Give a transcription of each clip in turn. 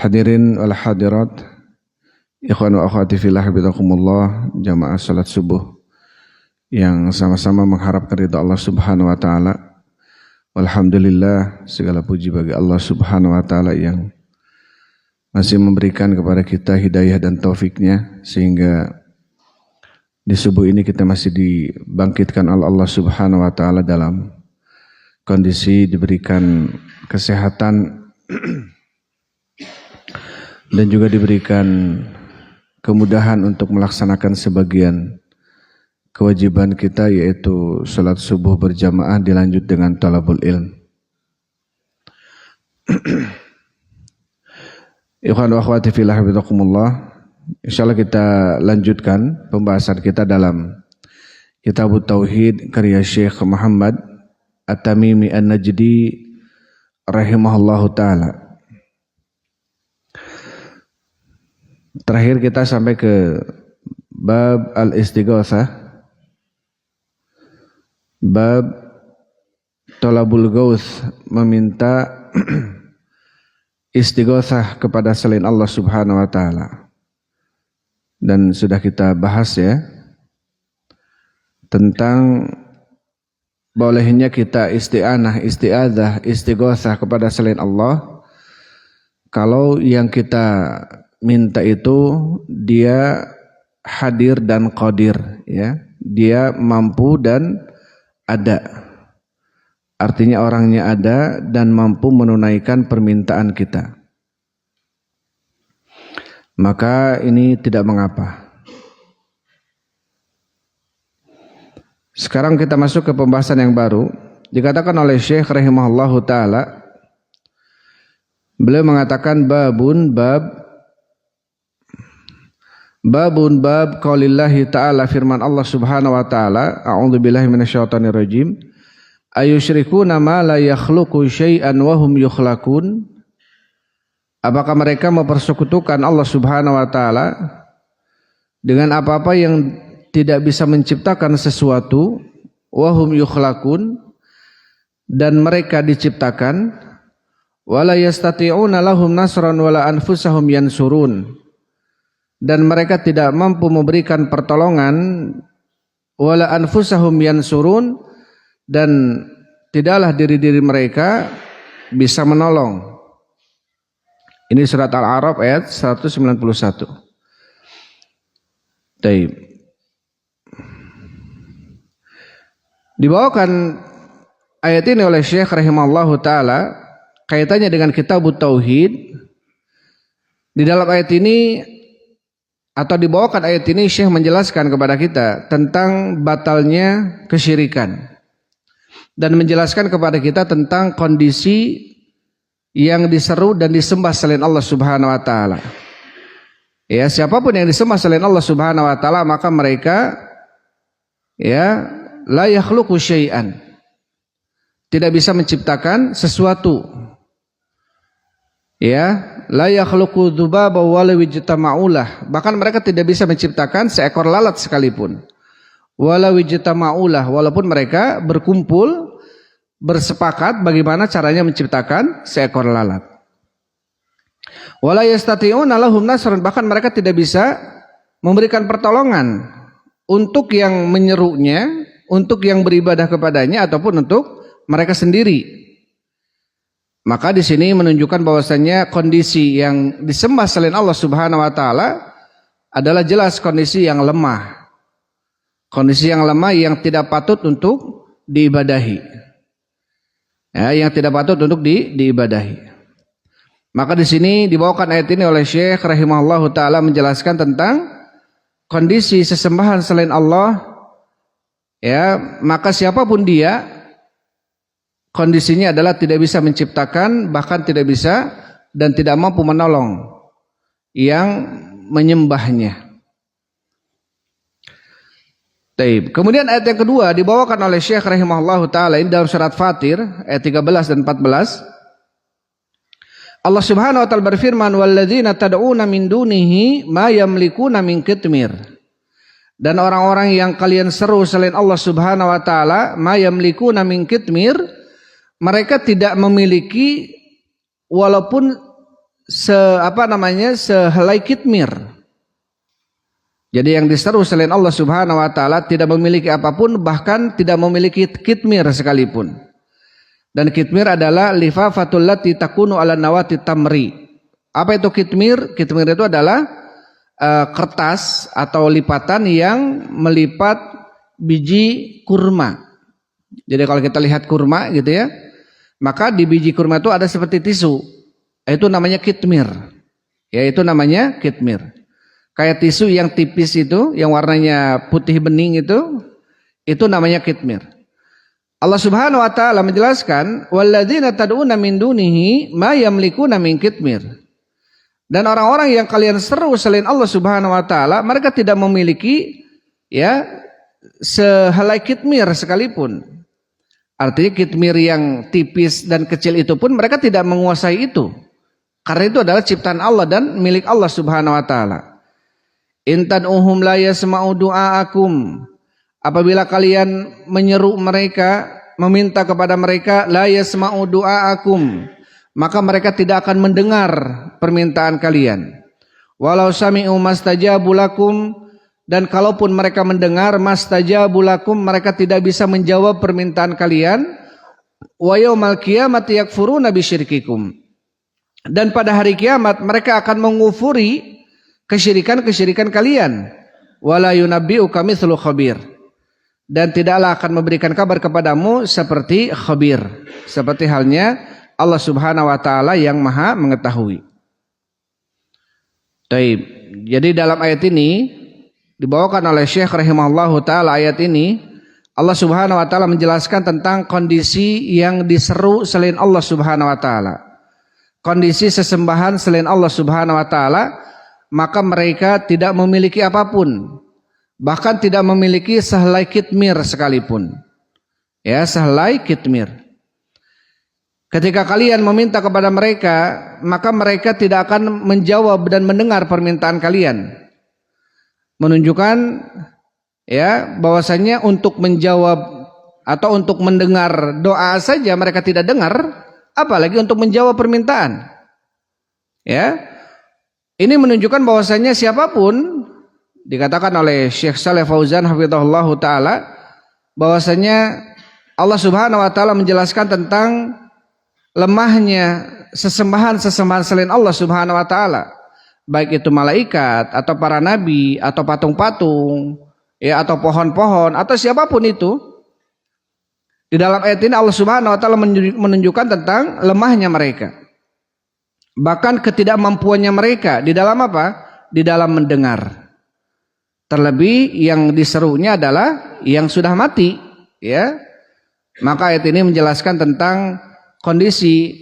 Hadirin wal hadirat, ikhwan wa akhwati fillah habibakumullah, jamaah salat subuh yang sama-sama mengharapkan ridha Allah Subhanahu wa taala. Alhamdulillah, segala puji bagi Allah Subhanahu wa taala yang masih memberikan kepada kita hidayah dan taufiknya sehingga di subuh ini kita masih dibangkitkan oleh Allah Subhanahu wa taala dalam kondisi diberikan kesehatan dan juga diberikan kemudahan untuk melaksanakan sebagian kewajiban kita, yaitu salat subuh berjamaah dilanjut dengan talabul ilm. Ikhwan wa akhwati fillah habibakumullah, insyaallah kita lanjutkan pembahasan kita dalam Kitabut Tauhid karya Syekh Muhammad At-Tamimi An-Najdi rahimahullahu taala. Terakhir kita sampai ke bab al-istighatsah, bab thalabul ghauts, meminta istighatsah kepada selain Allah Subhanahu wa taala. Dan sudah kita bahas ya tentang bolehnya kita isti'anah, isti'adzah, istighatsah kepada selain Allah kalau yang kita minta itu dia hadir dan qadir, ya, dia mampu dan ada, artinya orangnya ada dan mampu menunaikan permintaan kita, maka ini tidak mengapa. Sekarang kita masuk ke pembahasan yang baru. Dikatakan oleh Syekh rahimahullahu taala, beliau mengatakan Babun bab qaulillahi ta'ala, firman Allah Subhanahu wa taala, a'udzubillahi minasyaitonir rajim, ayusyrikuna ma la yakhluqu syai'an wa hum yukhlaqun. Apakah mereka mempersekutukan Allah Subhanahu wa taala dengan apa-apa yang tidak bisa menciptakan sesuatu, wa hum yukhlaqun, dan mereka diciptakan, wala yastati'una lahum nasran wala anfusahum yansurun, dan mereka tidak mampu memberikan pertolongan, wala anfusahum yansurun, dan tidaklah diri-diri mereka bisa menolong. Ini surat Al-A'raf ayat 191. Taib. Dibawakan ayat ini oleh Syekh rahimahullahu taala kaitannya dengan Kitabut Tauhid. Di dalam ayat ini atau dibawakan ayat ini, Syekh menjelaskan kepada kita tentang batalnya kesyirikan dan menjelaskan kepada kita tentang kondisi yang diseru dan disembah selain Allah Subhanahu wa taala. Ya, siapapun yang disembah selain Allah Subhanahu wa taala maka mereka ya la yakhluqu syai'an, tidak bisa menciptakan sesuatu. Ya, la yakhluqu dzubaba wala wijtama'ulah, bahkan mereka tidak bisa menciptakan seekor lalat sekalipun. Wala wijtama'ulah, walaupun mereka berkumpul bersepakat bagaimana caranya menciptakan seekor lalat. Wala yastati'una lahum nasran, bahkan mereka tidak bisa memberikan pertolongan untuk yang menyerunya, untuk yang beribadah kepadanya ataupun untuk mereka sendiri. Maka di sini menunjukkan bahwasanya kondisi yang disembah selain Allah Subhanahu wa taala adalah jelas kondisi yang lemah. Kondisi yang lemah yang tidak patut untuk diibadahi. Ya, yang tidak patut untuk diibadahi. Maka di sini dibawakan ayat ini oleh Syekh rahimahullahu taala menjelaskan tentang kondisi sesembahan selain Allah. Ya, maka siapapun dia, kondisinya adalah tidak bisa menciptakan, bahkan tidak bisa dan tidak mampu menolong yang menyembahnya. Taib. Kemudian ayat yang kedua dibawakan oleh Syekh rahimahullahu taala ini dalam surat Fatir ayat 13 dan 14. Allah Subhanahu wa taala berfirman, walladzina tad'una min dunihi ma yamlikuna min qitmir. Dan orang-orang yang kalian seru selain Allah Subhanahu wa taala, ma yamlikuna min qitmir, mereka tidak memiliki walaupun sehelai kitmir. Jadi yang diseru selain Allah Subhanahu wa taala tidak memiliki apapun, bahkan tidak memiliki kitmir sekalipun. Dan kitmir adalah lifafatul lati takunu ala nawati tamri. Apa itu kitmir? Kitmir itu adalah kertas atau lipatan yang melipat biji kurma. Jadi kalau kita lihat kurma gitu ya, maka di biji kurma itu ada seperti tisu. Itu namanya kitmir. Ya, itu namanya kitmir. Kayak tisu yang tipis itu, yang warnanya putih bening itu namanya kitmir. Allah Subhanahu wa taala menjelaskan, walladzina tad'una min dunihi ma yamlikuna min kitmir. Dan orang-orang yang kalian seru selain Allah Subhanahu wa taala, mereka tidak memiliki ya sehelai kitmir sekalipun. Artinya kitmir yang tipis dan kecil itu pun mereka tidak menguasai itu. Karena itu adalah ciptaan Allah dan milik Allah Subhanahu wa taala. In tad'uhum la yasma'u du'aakum. Apabila kalian menyeru mereka, meminta kepada mereka, la yasma'u du'aakum, maka mereka tidak akan mendengar permintaan kalian. Walau sami'u mastajabu lakum, dan kalaupun mereka mendengar, mastajabu lakum, mereka tidak bisa menjawab permintaan kalian. Wa yaumal qiyamati yakfuruna bisyirkikum. Dan pada hari kiamat mereka akan mengufuri kesyirikan-kesyirikan kalian. Wala yunabbi'uka mithlu khabir. Dan tidaklah akan memberikan kabar kepadamu seperti khabir, seperti halnya Allah Subhanahu wa taala yang Maha mengetahui. Baik. Jadi dalam ayat ini dibawakan oleh Syekh rahimahullahu taala, ayat ini Allah Subhanahu wa taala menjelaskan tentang kondisi yang diseru selain Allah Subhanahu wa taala. Kondisi sesembahan selain Allah Subhanahu wa taala, maka mereka tidak memiliki apapun, bahkan tidak memiliki sehelai kitmir sekalipun. Ya, sehelai kitmir. Ketika kalian meminta kepada mereka, maka mereka tidak akan menjawab dan mendengar permintaan kalian. Menunjukkan ya bahwasanya untuk menjawab atau untuk mendengar doa saja mereka tidak dengar, apalagi untuk menjawab permintaan. Ya. Ini menunjukkan bahwasanya siapapun, dikatakan oleh Syekh Shalih Fauzan hafizahullahu taala, bahwasanya Allah Subhanahu wa taala menjelaskan tentang lemahnya sesembahan-sesembahan selain Allah Subhanahu wa taala, baik itu malaikat atau para nabi atau patung-patung ya atau pohon-pohon atau siapapun itu. Di dalam ayat ini Allah Subhanahu wa taala menunjukkan tentang lemahnya mereka. Bahkan ketidakmampuannya mereka di dalam apa? Di dalam mendengar. Terlebih yang diserunya adalah yang sudah mati, ya. Maka ayat ini menjelaskan tentang kondisi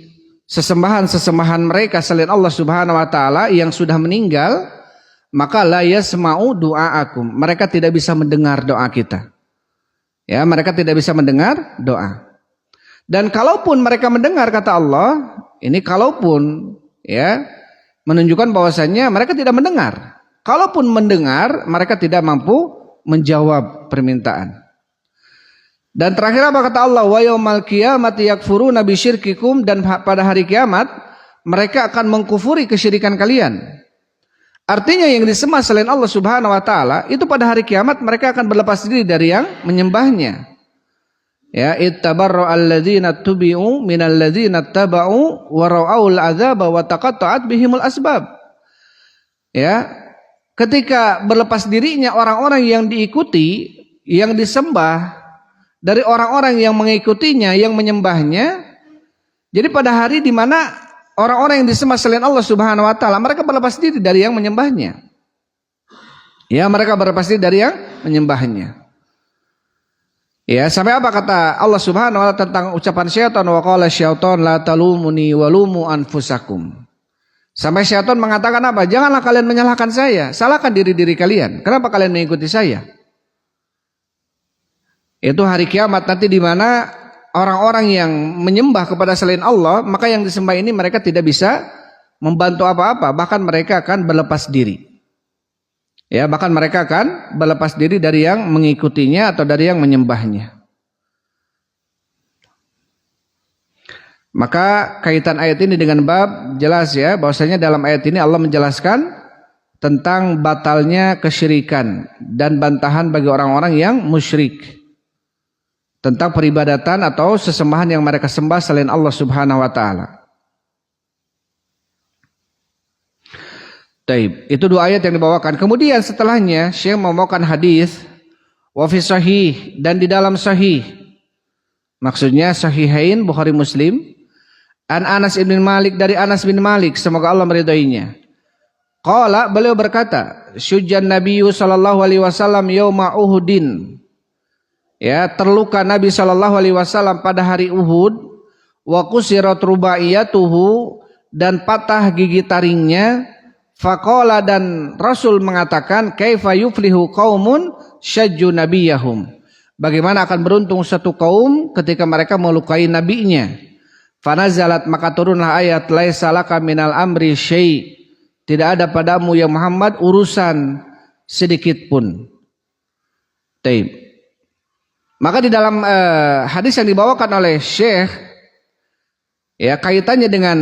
sesembahan-sesembahan mereka selain Allah Subhanahu wa taala yang sudah meninggal, maka la yasma'u du'aakum. Mereka tidak bisa mendengar doa kita. Ya, mereka tidak bisa mendengar doa. Dan kalaupun mereka mendengar, kata Allah, ini kalaupun ya menunjukkan bahwasannya mereka tidak mendengar. Kalaupun mendengar, mereka tidak mampu menjawab permintaan. Dan terakhir apa kata Allah? Wa yaumal qiyamati yakfuruna bisyirkikum, dan pada hari kiamat mereka akan mengkufuri kesyirikan kalian. Artinya yang disembah selain Allah Subhanahu wa taala itu pada hari kiamat mereka akan berlepas diri dari yang menyembahnya. Ya, ittabarra alladzina tubi'u minal ladzina taba'u wa ra'aul azaba wa taqatta'at bihimul asbab. Ya, ketika berlepas dirinya orang-orang yang diikuti, yang disembah dari orang-orang yang mengikutinya, yang menyembahnya. Jadi pada hari di mana orang-orang yang disembah selain Allah Subhanahu wa taala, mereka berlepas diri dari yang menyembahnya. Ya, mereka berlepas diri dari yang menyembahnya. Ya, sampai apa kata Allah Subhanahu wa taala tentang ucapan syaitan, wa qala syaitan la talumuni walumu anfusakum. Sampai syaitan mengatakan apa? Janganlah kalian menyalahkan saya, salahkan diri-diri kalian. Kenapa kalian mengikuti saya? Itu hari kiamat nanti di mana orang-orang yang menyembah kepada selain Allah, maka yang disembah ini mereka tidak bisa membantu apa-apa, bahkan mereka akan berlepas diri. Ya, bahkan mereka akan berlepas diri dari yang mengikutinya atau dari yang menyembahnya. Maka kaitan ayat ini dengan bab jelas ya, bahwasanya dalam ayat ini Allah menjelaskan tentang batalnya kesyirikan dan bantahan bagi orang-orang yang musyrik tentang peribadatan atau sesembahan yang mereka sembah selain Allah Subhanahu wa taala. Taib, itu dua ayat yang dibawakan. Kemudian setelahnya Syekh membawakan hadis wa fi sahih, dan di dalam sahih. Maksudnya sahihain Bukhari Muslim. An Anas bin Malik, dari Anas bin Malik, semoga Allah meridainya. Qala, beliau berkata, syujjan Nabiyyu sallallahu alaihi wasallam yauma Uhudin. Ya, terluka Nabi sallallahu alaihi wasallam pada hari Uhud, wa qusirat rubaiyatuhu, dan patah gigi taringnya. Faqala, dan Rasul mengatakan, kaifa yuflihu qaumun syajju nabiyahum. Bagaimana akan beruntung satu kaum ketika mereka melukai nabinya. Fanazalat, maka turunlah ayat laisa laka minal amri syai', tidak ada padamu ya Muhammad urusan sedikit pun. Taib. Maka di dalam hadis yang dibawakan oleh Syekh, ya, kaitannya dengan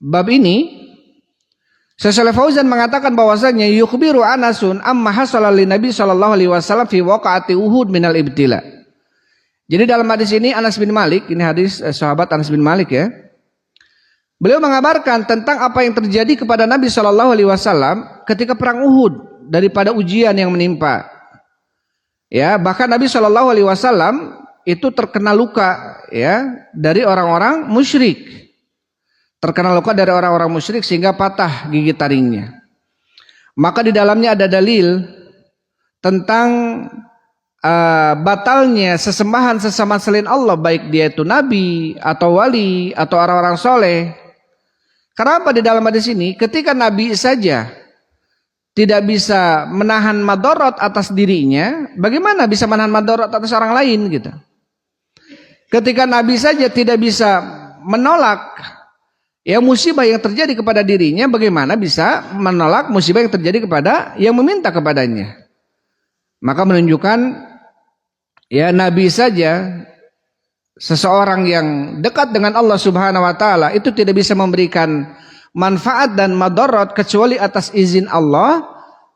bab ini, Syekh Shalih Fauzan mengatakan bahwasanya yukhbiru Anasun amma hasala lin Nabi sallallahu alaihi wasallam fi waqa'ati Uhud minal ibtila. Jadi dalam hadis ini Anas bin Malik, ini hadis sahabat Anas bin Malik ya. Beliau mengabarkan tentang apa yang terjadi kepada Nabi Shallallahu Alaihi Wasallam ketika perang Uhud daripada ujian yang menimpa. Ya, bahkan Nabi Shallallahu Alaihi Wasallam itu terkena luka ya dari orang-orang musyrik. Terkena luka dari orang-orang musyrik sehingga patah gigi taringnya. Maka di dalamnya ada dalil tentang batalnya sesembahan sesama selain Allah, baik dia itu nabi atau wali atau orang-orang soleh. Kenapa di dalam hadis ini ketika nabi saja tidak bisa menahan madorot atas dirinya, bagaimana bisa menahan madorot atas orang lain gitu? Ketika nabi saja tidak bisa menolak ya musibah yang terjadi kepada dirinya, bagaimana bisa menolak musibah yang terjadi kepada yang meminta kepadanya? Maka menunjukkan ya nabi saja, seseorang yang dekat dengan Allah Subhanahu wa taala itu tidak bisa memberikan manfaat dan madarat kecuali atas izin Allah,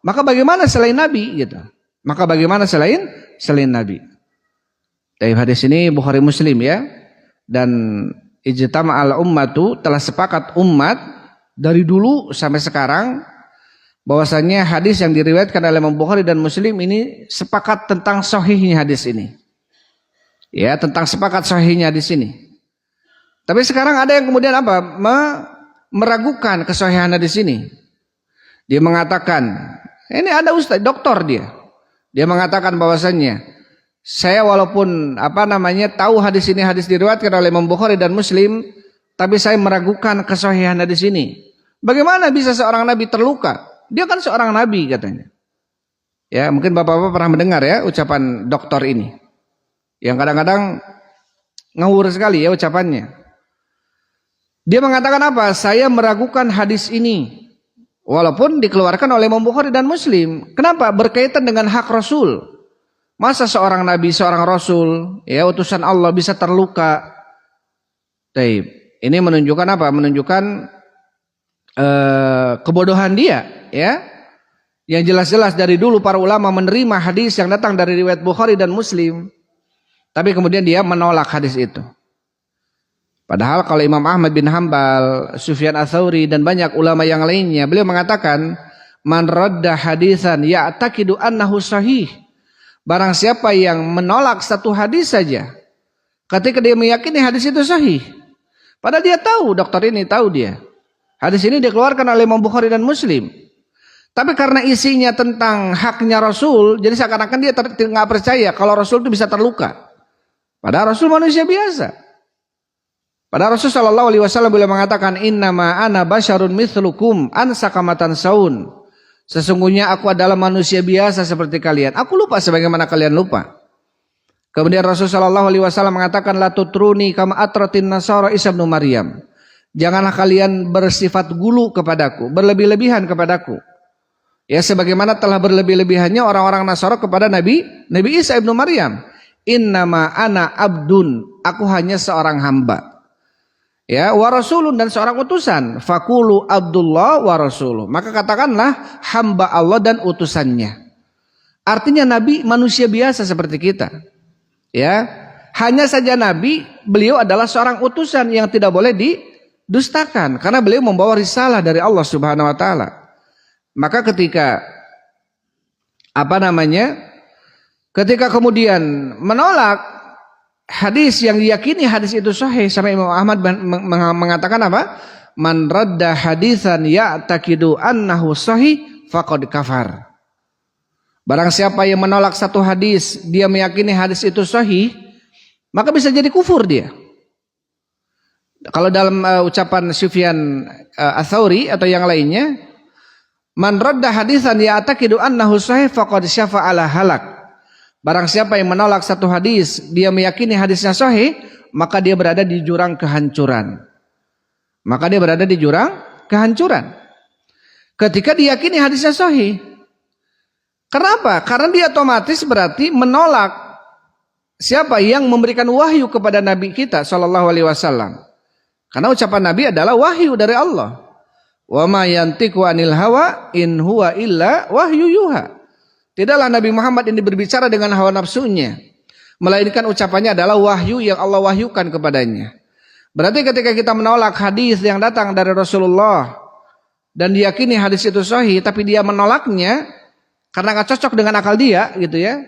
maka bagaimana selain nabi gitu? Maka bagaimana selain nabi? Dari hadis ini Bukhari Muslim ya. Dan ijtama'al ummatu, telah sepakat umat dari dulu sampai sekarang bahwasanya hadis yang diriwayatkan oleh Imam Bukhari dan Muslim ini sepakat tentang sahihnya hadis ini. Ya, tentang sepakat sahihnya hadis ini. Tapi sekarang ada yang kemudian apa? Meragukan kesahihan hadis ini. Dia mengatakan, ini ada ustaz, doktor dia. Dia mengatakan bahwasanya saya walaupun tahu hadis ini hadis diriwayatkan oleh Imam Bukhari dan Muslim, tapi saya meragukan kesahihan hadis ini. Bagaimana bisa seorang nabi terluka? Dia kan seorang nabi katanya. Ya, mungkin bapak-bapak pernah mendengar ya ucapan doktor ini. Yang kadang-kadang ngawur sekali ya ucapannya. Dia mengatakan apa? Saya meragukan hadis ini. Walaupun dikeluarkan oleh Imam Bukhari dan Muslim. Kenapa? Berkaitan dengan hak Rasul. Masa seorang nabi, seorang Rasul, ya utusan Allah bisa terluka? Taib. Ini menunjukkan apa? Menunjukkan kebodohan dia, ya. Yang jelas-jelas dari dulu para ulama menerima hadis yang datang dari riwayat Bukhari dan Muslim, tapi kemudian dia menolak hadis itu. Padahal kalau Imam Ahmad bin Hambal, Sufyan Ats-Tsauri dan banyak ulama yang lainnya, beliau mengatakan, man radda hadisan ya'taqidu annahu sahih. Barang siapa yang menolak satu hadis saja ketika dia meyakini hadis itu sahih, padahal dia tahu, dokter ini tahu dia hadis ini dikeluarkan oleh Imam Bukhari dan Muslim, tapi karena isinya tentang haknya Rasul, jadi seakan-akan dia nggak percaya kalau Rasul itu bisa terluka. Padahal Rasul manusia biasa. Padahal Rasul Shallallahu Alaihi Wasallam beliau mengatakan, innama ana basyarun mithlukum ansakamatan saun. Sesungguhnya aku adalah manusia biasa seperti kalian. Aku lupa sebagaimana kalian lupa. Kemudian Rasul Shallallahu Alaihi Wasallam mengatakan, la tutruni kama atratin nasara Isa bin Maryam. Janganlah kalian bersifat gulu kepadaku, berlebih-lebihan kepadaku. Ya, sebagaimana telah berlebih-lebihannya orang-orang Nasara kepada Nabi Isa ibnu Maryam. Innama ana abdun, aku hanya seorang hamba. Ya, wa rasulun, dan seorang utusan. Faqulu Abdullah wa rasuluh. Maka katakanlah hamba Allah dan utusannya. Artinya Nabi manusia biasa seperti kita. Ya, hanya saja Nabi, beliau adalah seorang utusan yang tidak boleh didustakan karena beliau membawa risalah dari Allah Subhanahu wa taala. Maka ketika ketika kemudian menolak hadis yang diyakini hadis itu sahih, sampai Imam Ahmad mengatakan apa? Man radda hadisan ya'taqidu annahu sahih faqad kafar. Barang siapa yang menolak satu hadis, dia meyakini hadis itu sahih, maka bisa jadi kufur dia. Kalau dalam ucapan Sufyan Ats-Tsauri atau yang lainnya, man radda hadisan ya'taqidu annahu sahih faqad syafa'ala halak. Barang siapa yang menolak satu hadis, dia meyakini hadisnya sahih, maka dia berada di jurang kehancuran. Ketika diyakini hadisnya sahih. Kenapa? Karena dia otomatis berarti menolak siapa yang memberikan wahyu kepada Nabi kita sallallahu alaihi wasallam. Karena ucapan Nabi adalah wahyu dari Allah. Wa ma yantiqu anil hawa in huwa illa wahyu yuha. Tidaklah Nabi Muhammad ini berbicara dengan hawa nafsunya, melainkan ucapannya adalah wahyu yang Allah wahyukan kepadanya. Berarti ketika kita menolak hadis yang datang dari Rasulullah dan diyakini hadis itu sahih, tapi dia menolaknya karena nggak cocok dengan akal dia, gitu ya,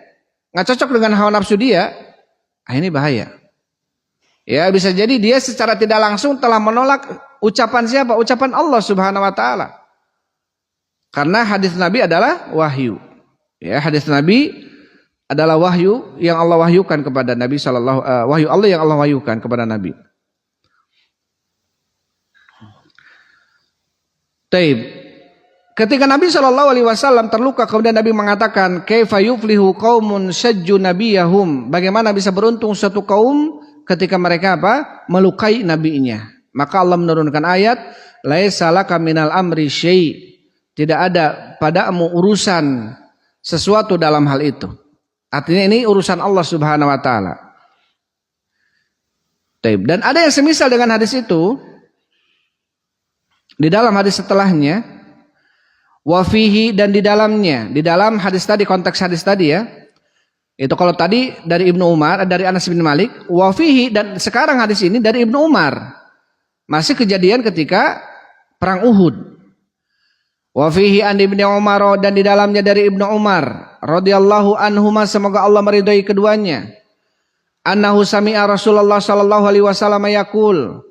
nggak cocok dengan hawa nafsu dia, ini bahaya. Ya, bisa jadi dia secara tidak langsung telah menolak ucapan siapa? Ucapan Allah Subhanahu wa taala. Karena hadis Nabi adalah wahyu. Ya, hadis Nabi adalah wahyu yang Allah wahyukan kepada Nabi wahyu Allah yang Allah wahyukan kepada Nabi. Taib. Ketika Nabi SAW terluka, kemudian Nabi mengatakan, kaifa yuflihu qaumun syajju nabiyahum. Bagaimana bisa beruntung suatu kaum ketika mereka melukai nabinya. Maka Allah menurunkan ayat, laisa laka minal amri syai'. Tidak ada padamu urusan sesuatu dalam hal itu. Artinya ini urusan Allah Subhanahu wa taala. Dan ada yang semisal dengan hadis itu di dalam hadis setelahnya. Wafihi, dan di dalamnya, di dalam hadis tadi, konteks hadis tadi ya, itu kalau tadi dari Ibnu Umar, dari Anas bin Malik, wafihi, dan sekarang hadis ini dari Ibnu Umar, masih kejadian ketika perang Uhud. Wafihi an Ibnu Umar, dan di dalamnya dari Ibnu Umar radhiyallahu anhuma, semoga Allah meridhai keduanya, annahu sami'a Rasulullah sallallahu alaihi wasallam yaqul,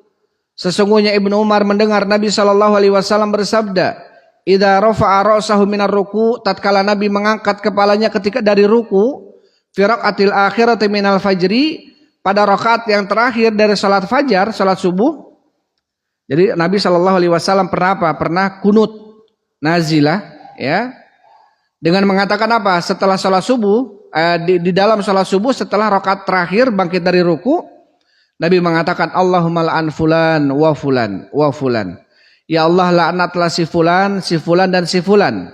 sesungguhnya Ibnu Umar mendengar Nabi sallallahu alaihi wasallam bersabda, idza rafa'a ra'sahu minar ruku', tatkala Nabi mengangkat kepalanya ketika dari ruku, fi raqatil akhirati minal fajri, pada rakaat yang terakhir dari salat fajar, salat subuh. Jadi Nabi sallallahu alaihi wasallam pernah kunut nazilah ya. Dengan mengatakan apa? Setelah salat subuh, di dalam salat subuh setelah rakaat terakhir bangkit dari ruku, Nabi mengatakan Allahumma la'an fulan wa fulan wa fulan. Ya Allah, laknatlah si fulan dan si fulan.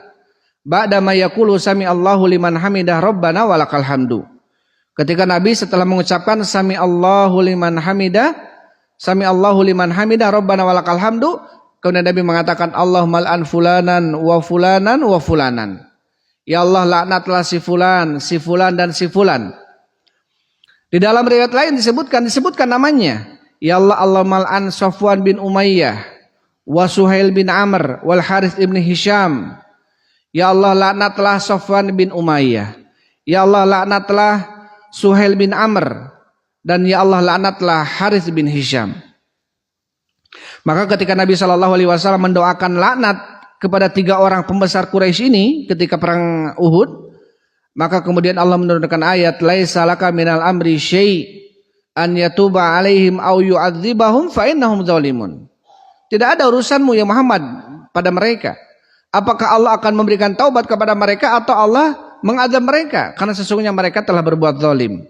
Ba'da ma yaqulu sami Allahu liman hamidah rabbana walakal hamdu. Ketika Nabi setelah mengucapkan sami Allahu liman hamidah rabbana walakal hamdu, kemudian Nabi mengatakan Allahumma al'an fulanan wa fulanan wa fulanan. Ya Allah, laknatlah si fulan dan si fulan. Di dalam riwayat lain disebutkan namanya. Ya Allah, Allahumma al'an Safwan bin Umayyah wa Suhail bin Amr wal Harith ibn Hisham. Ya Allah, laknatlah Safwan bin Umayyah. Ya Allah, laknatlah Suhail bin Amr. Dan ya Allah, laknatlah Harith bin Hisham. Maka ketika Nabi SAW mendoakan laknat kepada 3 orang pembesar Quraisy ini ketika perang Uhud, maka kemudian Allah menurunkan ayat, laisa laka minal amri syai' an yatuba alaihim au yu'adzibahum fa innahum zalimun. Tidak ada urusanmu ya Muhammad pada mereka. Apakah Allah akan memberikan taubat kepada mereka atau Allah mengadab mereka? Karena sesungguhnya mereka telah berbuat zalim.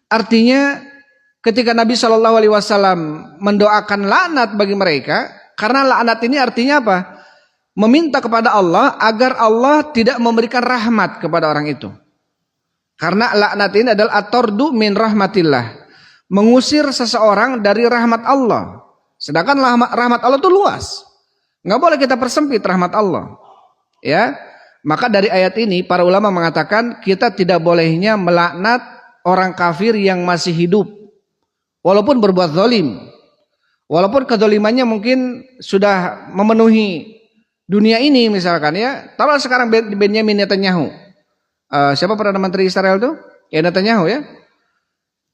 Artinya ketika Nabi SAW mendoakan laknat bagi mereka, karena laknat ini artinya apa? Meminta kepada Allah agar Allah tidak memberikan rahmat kepada orang itu. Karena laknat ini adalah at-tardu min rahmatillah. Mengusir seseorang dari rahmat Allah. Sedangkan rahmat Allah itu luas. Nggak boleh kita persempit rahmat Allah. Ya, maka dari ayat ini para ulama mengatakan kita tidak bolehnya melaknat orang kafir yang masih hidup, walaupun berbuat zalim, walaupun kezalimannya mungkin sudah memenuhi dunia ini misalkan ya. Taruh sekarang Benyamin Netanyahu, siapa perdana menteri Israel tuh? Ya Netanyahu ya.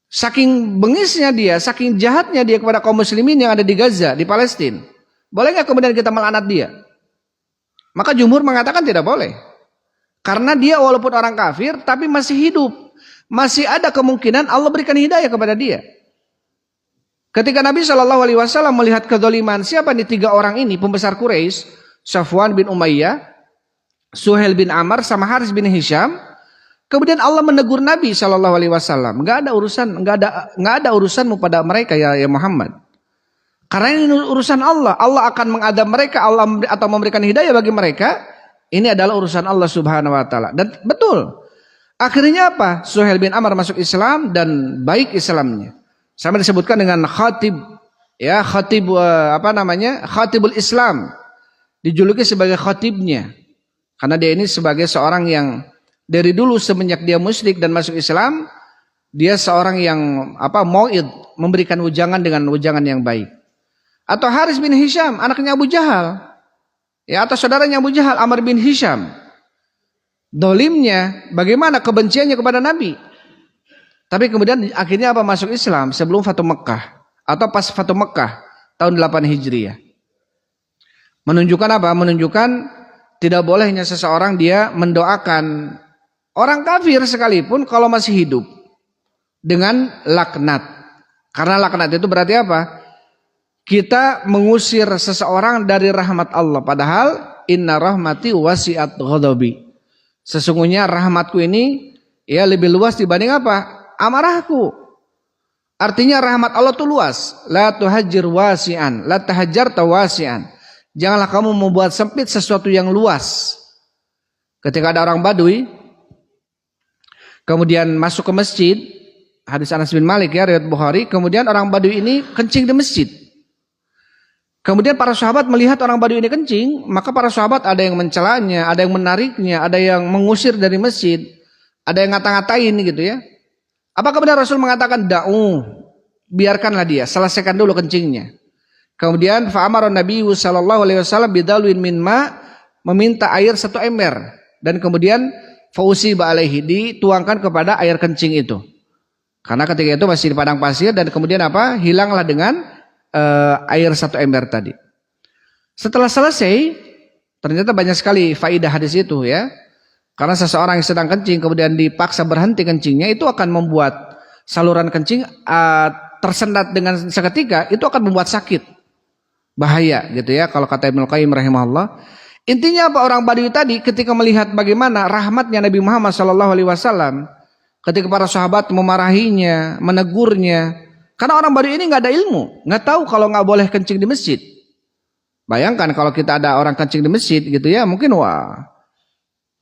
Saking bengisnya dia, saking jahatnya dia kepada kaum muslimin yang ada di Gaza, di Palestina. Boleh nggak kemudian kita melaknat dia? Maka jumhur mengatakan tidak boleh. Karena dia walaupun orang kafir tapi masih hidup. Masih ada kemungkinan Allah berikan hidayah kepada dia. Ketika Nabi SAW melihat kezaliman siapa nih 3 orang ini pembesar Quraisy, Safwan bin Umayyah, Suhail bin Amr sama Haris bin Hisham, kemudian Allah menegur Nabi SAW, nggak ada urusanmu pada mereka ya Muhammad. Karena ini urusan Allah. Allah akan mengadab mereka, Allah atau memberikan hidayah bagi mereka. Ini adalah urusan Allah Subhanahu wa taala. Dan betul. Akhirnya apa? Suhail bin Amr masuk Islam dan baik Islamnya. Sama disebutkan dengan khatib, ya, Khatibul Islam. Dijuluki sebagai khatibnya. Karena dia ini sebagai seorang yang dari dulu semenjak dia musyrik dan masuk Islam, dia seorang yang mau'id, memberikan ujangan dengan ujangan yang baik. Atau Haris bin Hisham, anaknya Abu Jahal. Ya, atau saudaranya Abu Jahal, Amr bin Hisham. Dolimnya, bagaimana kebenciannya kepada Nabi. Tapi kemudian akhirnya apa? Masuk Islam sebelum Fatu Mekkah. Atau pas Fatu Mekkah, tahun 8 Hijriah. Menunjukkan apa? Menunjukkan tidak bolehnya seseorang dia mendoakan orang kafir sekalipun kalau masih hidup. Dengan laknat. Karena laknat itu berarti apa? Kita mengusir seseorang dari rahmat Allah. Padahal inna rahmati wasi'at ghadabi. Sesungguhnya rahmatku ini ya lebih luas dibanding apa? Amarahku. Artinya rahmat Allah itu luas. La tuhajjir wasi'an, la tahajjarta wasi'an. Janganlah kamu membuat sempit sesuatu yang luas. Ketika ada orang Badui kemudian masuk ke masjid, hadis Anas bin Malik ya, riwayat Bukhari, kemudian orang Badui ini kencing di masjid. Kemudian para sahabat melihat orang Badui ini kencing, maka para sahabat ada yang mencelanya, ada yang menariknya, ada yang mengusir dari masjid, ada yang ngata-ngatain gitu ya. Apa kemudian Rasul mengatakan biarkanlah dia, selesaikan dulu kencingnya. Kemudian fa'amara Nabi sallallahu alaihi wasallam bidalwin min ma, meminta air 1 ember dan kemudian fausiba alaihi, dituangkan kepada air kencing itu. Karena ketika itu masih di padang pasir dan kemudian apa? Hilanglah dengan air 1 ember tadi. Setelah selesai, ternyata banyak sekali faidah hadis itu ya. Karena seseorang yang sedang kencing kemudian dipaksa berhenti kencingnya, itu akan membuat saluran kencing tersendat dengan seketika, itu akan membuat sakit. Bahaya gitu ya kalau kata Ibnu Qayyim rahimahullah. Intinya apa? Orang Badui tadi ketika melihat bagaimana rahmatnya Nabi Muhammad SAW, ketika para sahabat memarahinya, menegurnya, karena orang Badui ini nggak ada ilmu, nggak tahu kalau nggak boleh kencing di masjid. Bayangkan kalau kita ada orang kencing di masjid gitu ya, mungkin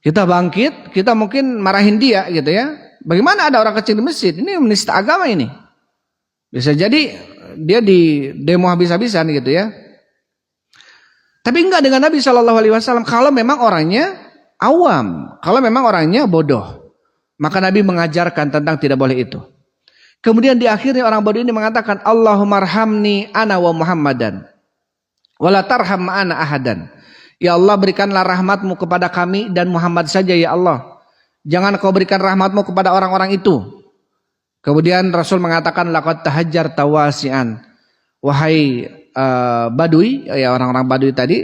kita bangkit, kita mungkin marahin dia gitu ya. Bagaimana ada orang kencing di masjid? Ini menista agama ini. Bisa jadi dia di demo habis-habisan gitu ya. Tapi enggak dengan Nabi SAW. Kalau memang orangnya awam, kalau memang orangnya bodoh, maka Nabi mengajarkan tentang tidak boleh itu. Kemudian di akhirnya orang Badui ini mengatakan, Allahumma arhamni ana wa Muhammadan, wala tarham ma'ana ahadan. Ya Allah, berikanlah rahmatmu kepada kami dan Muhammad saja ya Allah. Jangan kau berikan rahmatmu kepada orang-orang itu. Kemudian Rasul mengatakan, laqad tahajjarta wasi'an. Wahai Badui, ya orang-orang Badui tadi,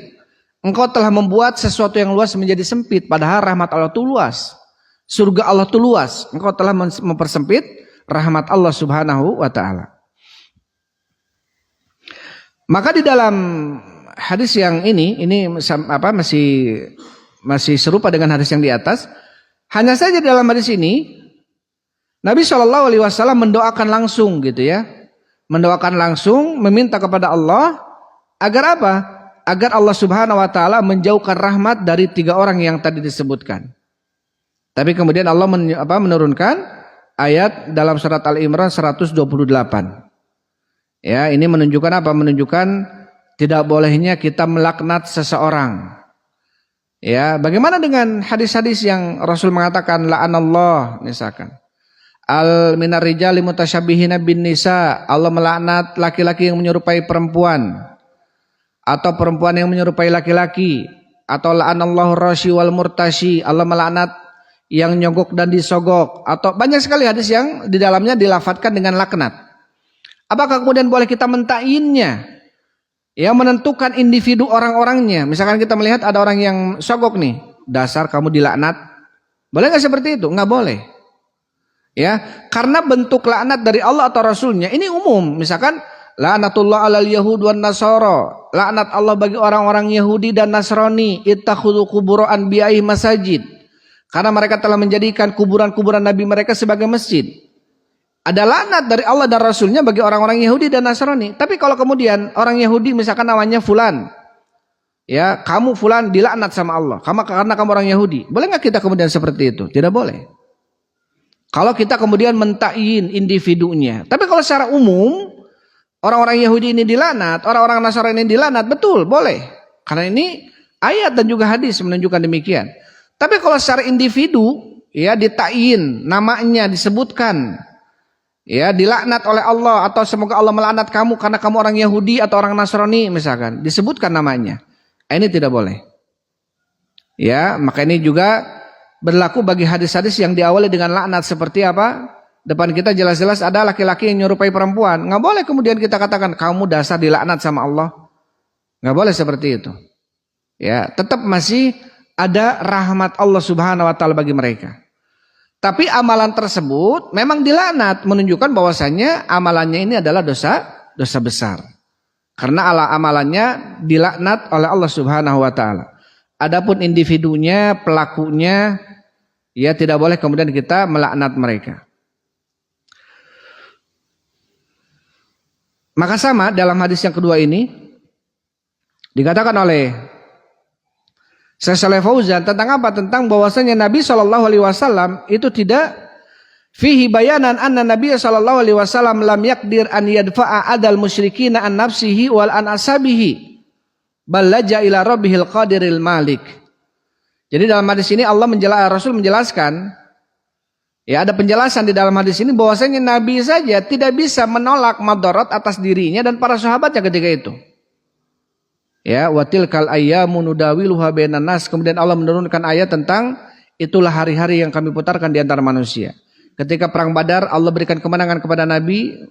engkau telah membuat sesuatu yang luas menjadi sempit. Padahal rahmat Allah itu luas. Surga Allah itu luas. Engkau telah mempersempit rahmat Allah Subhanahu wa ta'ala. Maka di dalam hadis yang ini masih serupa dengan hadis yang di atas. Hanya saja di dalam hadis ini Nabi SAW mendoakan langsung gitu ya. Mendoakan langsung, meminta kepada Allah agar apa? Agar Allah Subhanahu wa ta'ala menjauhkan rahmat dari 3 orang yang tadi disebutkan. Tapi kemudian Allah menurunkan ayat dalam surat Al-Imran 128. Ya, ini menunjukkan apa? Menunjukkan tidak bolehnya kita melaknat seseorang. Ya, bagaimana dengan hadis-hadis yang Rasul mengatakan la'anallah misalkan. Al minar rijali mutasyabihina bin nisa, Allah melaknat laki-laki yang menyerupai perempuan atau perempuan yang menyerupai laki-laki, atau la'anallahu rasyi wal murtasyi, Allah melaknat yang nyogok dan disogok, atau banyak sekali hadis yang di dalamnya dilafadzkan dengan laknat. Apakah kemudian boleh kita mentayinnya? Ya, menentukan individu orang-orangnya. Misalkan kita melihat ada orang yang sogok nih, dasar kamu dilaknat. Boleh nggak seperti itu? Nggak boleh. Ya, karena bentuk laknat dari Allah atau Rasulnya ini umum. Misalkan laknatullah alal yahud wan nasara, laknat Allah bagi orang-orang Yahudi dan Nasrani, ittakhudhu qubur anbiya'i masajid. Karena mereka telah menjadikan kuburan-kuburan nabi mereka sebagai masjid. Ada laknat dari Allah dan Rasulnya bagi orang-orang Yahudi dan Nasrani. Tapi kalau kemudian orang Yahudi misalkan namanya Fulan, ya kamu Fulan dilaknat sama Allah karena kamu orang Yahudi, boleh nggak kita kemudian seperti itu? Tidak boleh. Kalau kita kemudian mentakyin individunya. Tapi kalau secara umum orang-orang Yahudi ini dilaknat, orang-orang Nasrani ini dilaknat, betul boleh. Karena ini ayat dan juga hadis menunjukkan demikian. Tapi kalau secara individu, ya ditakyin, namanya disebutkan. Ya, dilaknat oleh Allah, atau semoga Allah melaknat kamu karena kamu orang Yahudi atau orang Nasrani misalkan, disebutkan namanya. Ini tidak boleh. Ya, maka ini juga berlaku bagi hadis-hadis yang diawali dengan laknat seperti apa? Depan kita jelas-jelas ada laki-laki yang nyerupai perempuan. Nggak boleh kemudian kita katakan kamu dasar dilaknat sama Allah. Nggak boleh seperti itu. Ya, tetap masih ada rahmat Allah Subhanahu wa taala bagi mereka. Tapi amalan tersebut memang dilaknat, menunjukkan bahwasannya amalannya ini adalah dosa besar. Karena amalannya dilaknat oleh Allah Subhanahu wa taala. Adapun individunya, pelakunya, ya tidak boleh kemudian kita melaknat mereka. Maka sama dalam hadis yang kedua ini dikatakan oleh Syekh Shalih Fauzan tentang apa? Tentang bahwasanya Nabi SAW itu tidak fihi bayanan anna Nabi SAW lam yakdir an yadfa'a adal musyrikina an nafsihi wal an asabihi bal laja ila rabbihil qadiril malik. Jadi dalam hadis ini Rasul menjelaskan, ya ada penjelasan di dalam hadis ini bahwasanya Nabi saja tidak bisa menolak madarat atas dirinya dan para sahabatnya ketika itu. Ya, watil kal ayyamu nudawiluha bainan nas. Kemudian Allah menurunkan ayat tentang itulah hari-hari yang kami putarkan di antara manusia. Ketika perang Badar, Allah berikan kemenangan kepada Nabi,